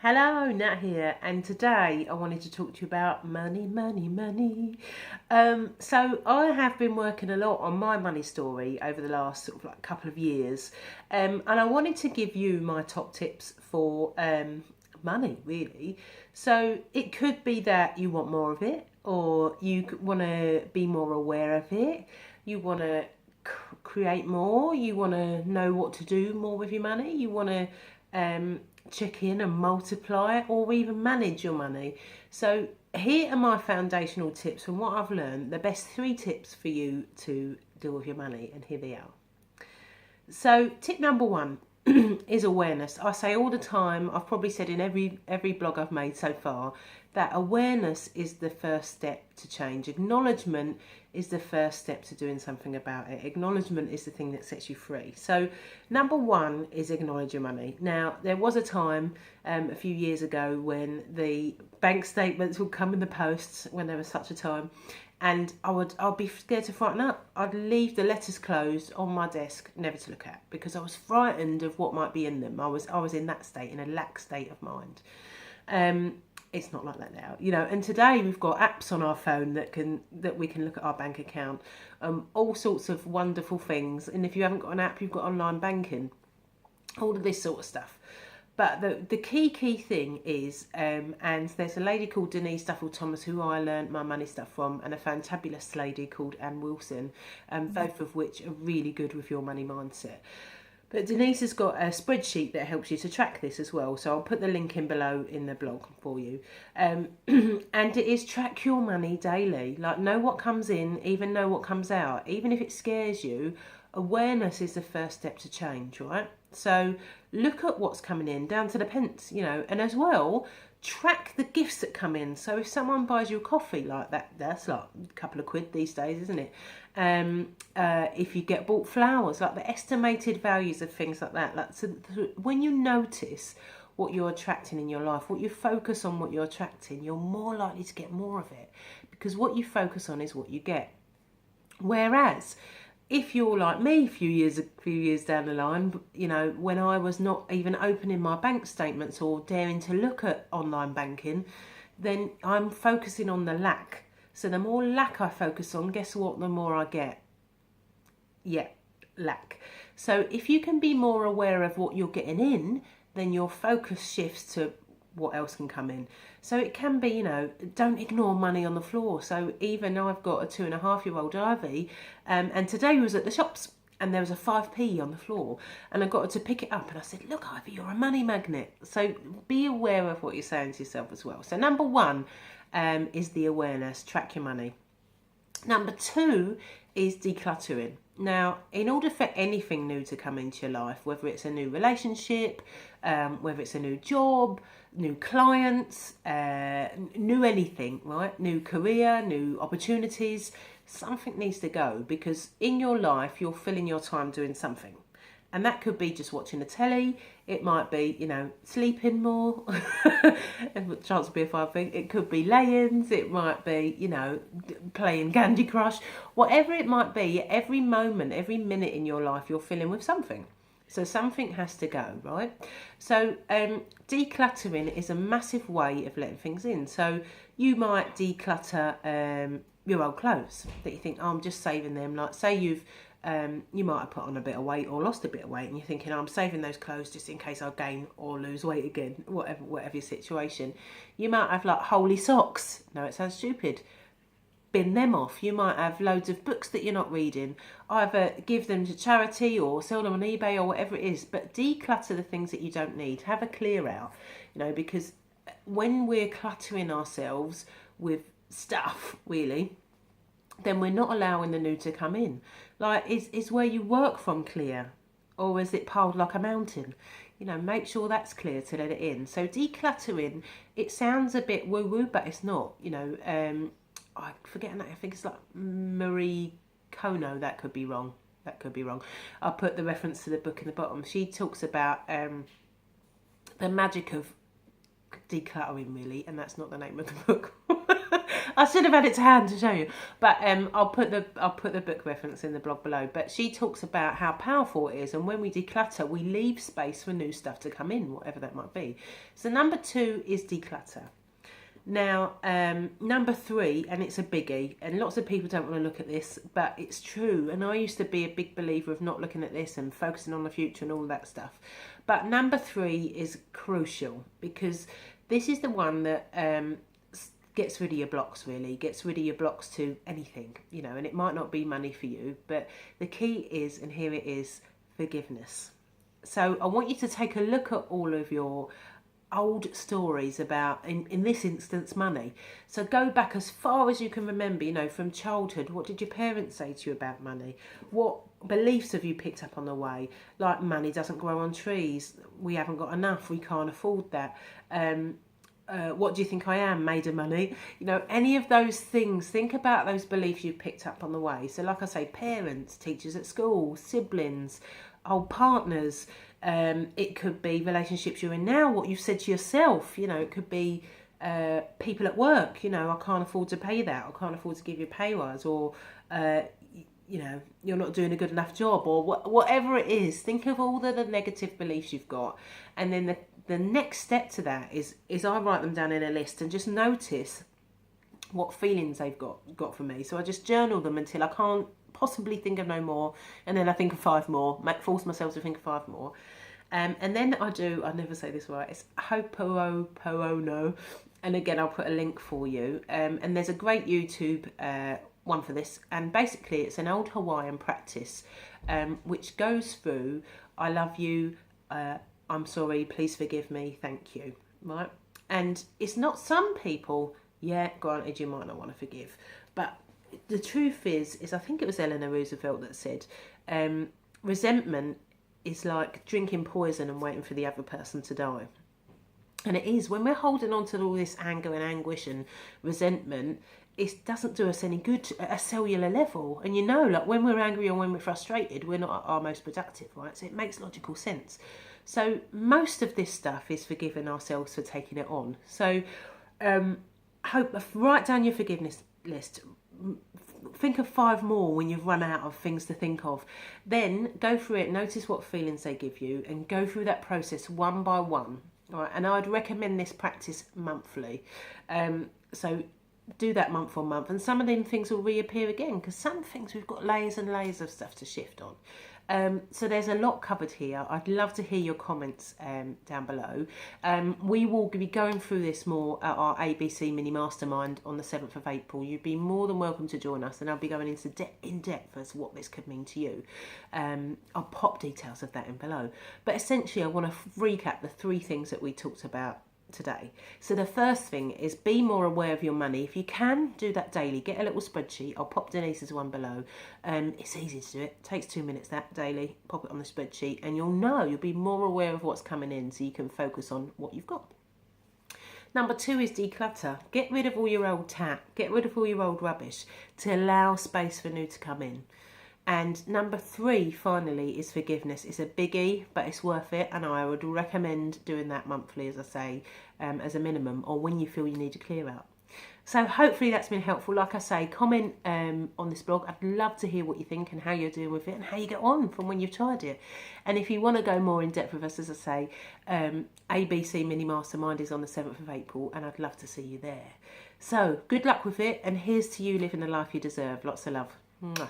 Hello, Nat here, and today I wanted to talk to you about money, money, money. So I have been working a lot on my money story over the last couple of years, and I wanted to give you my top tips for money, really. So it could be that you want more of it, or you want to be more aware of it. You want to create more. You want to know what to do more with your money. You want to check in and multiply it, or even manage your money. So here are my foundational tips from what I've learned, the best 3 tips for you to deal with your money, and here they are. So tip number 1 is awareness. I say all the time, I've probably said in every blog I've made so far, that awareness is the first step to change. Acknowledgement is the first step to doing something about it. Acknowledgement is the thing that sets you free. So number 1 is acknowledge your money. Now, there was a time a few years ago when the bank statements would come in the post, when there was such a time, and I'd be scared to frighten up. I'd leave the letters closed on my desk, never to look at, because I was frightened of what might be in them. I was in that state, in a lax state of mind. It's not like that now, and today we've got apps on our phone that we can look at our bank account, all sorts of wonderful things. And if you haven't got an app, you've got online banking, all of this sort of stuff. But the key thing is, and there's a lady called Denise Duffel-Thomas who I learned my money stuff from, and a fantabulous lady called Anne Wilson, both of which are really good with your money mindset. But Denise has got a spreadsheet that helps you to track this as well. So I'll put the link in below in the blog for you. And it is track your money daily. Like, know what comes in, even know what comes out. Even if it scares you, awareness is the first step to change, right? So look at what's coming in, down to the pence, and as well, track the gifts that come in. So if someone buys you a coffee like that, that's like a couple of quid these days, isn't it? If you get bought flowers, like the estimated values of things like that. So when you notice what you're attracting in your life, what you focus on, what you're attracting, you're more likely to get more of it, because what you focus on is what you get. Whereas if you're like me, a few years down the line, when I was not even opening my bank statements or daring to look at online banking, then I'm focusing on the lack. So the more lack I focus on, guess what? The more I get. Yeah, lack. So if you can be more aware of what you're getting in, then your focus shifts to what else can come in. So it can be, don't ignore money on the floor. So even I've got a 2.5-year-old Ivy, and today we was at the shops and there was a 5p on the floor, and I got her to pick it up, and I said, look, Ivy, you're a money magnet. So be aware of what you're saying to yourself as well. So number 1 is the awareness, track your money. Number 2 is decluttering. Now, in order for anything new to come into your life, whether it's a new relationship, whether it's a new job, new clients, new anything, right? New career, new opportunities, something needs to go, because in your life, you're filling your time doing something. And that could be just watching the telly. It might be, sleeping more. Chance to be a 5 thing. It could be lay-ins. It might be, playing Candy Crush. Whatever it might be, every moment, every minute in your life, you're filling with something. So something has to go, right? So decluttering is a massive way of letting things in. So you might declutter your old clothes that you think, oh, I'm just saving them. Like, say you might have put on a bit of weight or lost a bit of weight, and you're thinking, oh, I'm saving those clothes just in case I gain or lose weight again, whatever your situation. You might have like holy socks. No, it sounds stupid. Bin them off. You might have loads of books that you're not reading. Either give them to charity or sell them on eBay or whatever it is. But declutter the things that you don't need. Have a clear out, because when we're cluttering ourselves with stuff, really, then we're not allowing the new to come in. Like, is where you work from clear, or is it piled like a mountain? Make sure that's clear to let it in. So decluttering, it sounds a bit woo-woo, but it's not. I forget that. I think it's like Marie Kono. That could be wrong. I'll put the reference to the book in the bottom. She talks about the magic of decluttering, really, and that's not the name of the book. I should have had it to hand to show you, but I'll put the book reference in the blog below. But she talks about how powerful it is, and when we declutter, we leave space for new stuff to come in, whatever that might be. So number 2 is declutter. Now, number 3, and it's a biggie, and lots of people don't want to look at this, but it's true. And I used to be a big believer of not looking at this and focusing on the future and all that stuff. But number 3 is crucial, because this is the one that gets rid of your blocks, really, gets rid of your blocks to anything, you know, and it might not be money for you, but the key is, and here it is, forgiveness. So I want you to take a look at all of your old stories about, in this instance, money. So go back as far as you can remember, you know, from childhood. What did your parents say to you about money? What beliefs have you picked up on the way? Like, money doesn't grow on trees, we haven't got enough, we can't afford that. What do you think I am, made of money? You know, any of those things, think about those beliefs you've picked up on the way. So like I say, parents, teachers at school, siblings, old partners. It could be relationships you're in now, what you've said to yourself. You know, it could be people at work. You know, I can't afford to pay that. I can't afford to give you a pay rise. Or, you know, you're not doing a good enough job. Or whatever it is. Think of all the negative beliefs you've got. And then the next step to that is I write them down in a list and just notice what feelings they've got for me. So I just journal them until I can't possibly think of no more, and then I think of 5 more, force myself to think of 5 more, and then I never say this right, it's Ho'oponopono, and again I'll put a link for you, and there's a great YouTube one for this, and basically it's an old Hawaiian practice which goes through I love you, I'm sorry, please forgive me, thank you, right? And it's not, some people, yeah, granted you might not want to forgive, but the truth is I think it was Eleanor Roosevelt that said, resentment is like drinking poison and waiting for the other person to die. And it is, when we're holding on to all this anger and anguish and resentment, it doesn't do us any good at a cellular level. And you know, like when we're angry or when we're frustrated, we're not at our most productive, right? So it makes logical sense. So most of this stuff is forgiving ourselves for taking it on. So write down your forgiveness list. Think of 5 more when you've run out of things to think of. Then go through it, notice what feelings they give you, and go through that process one by one. All right? And I'd recommend this practice monthly. So do that month on month, and some of them things will reappear again, because some things we've got layers and layers of stuff to shift on. So there's a lot covered here. I'd love to hear your comments down below. We will be going through this more at our ABC Mini Mastermind on the 7th of April. You'd be more than welcome to join us, and I'll be going into in depth as what this could mean to you. I'll pop details of that in below. But essentially, I want to recap the 3 things that we talked about today. So the first thing is be more aware of your money. If you can, do that daily. Get a little spreadsheet. I'll pop Denise's one below. It's easy to do it. Takes 2 minutes that daily. Pop it on the spreadsheet and you'll be more aware of what's coming in, so you can focus on what you've got. Number 2 is declutter. Get rid of all your old tat. Get rid of all your old rubbish to allow space for new to come in. And number 3, finally, is forgiveness. It's a biggie, but it's worth it. And I would recommend doing that monthly, as I say, as a minimum, or when you feel you need to clear out. So hopefully that's been helpful. Like I say, comment on this blog. I'd love to hear what you think and how you're doing with it and how you get on from when you've tried it. And if you want to go more in depth with us, as I say, ABC Mini Mastermind is on the 7th of April, and I'd love to see you there. So good luck with it, and here's to you living the life you deserve. Lots of love. Mwah.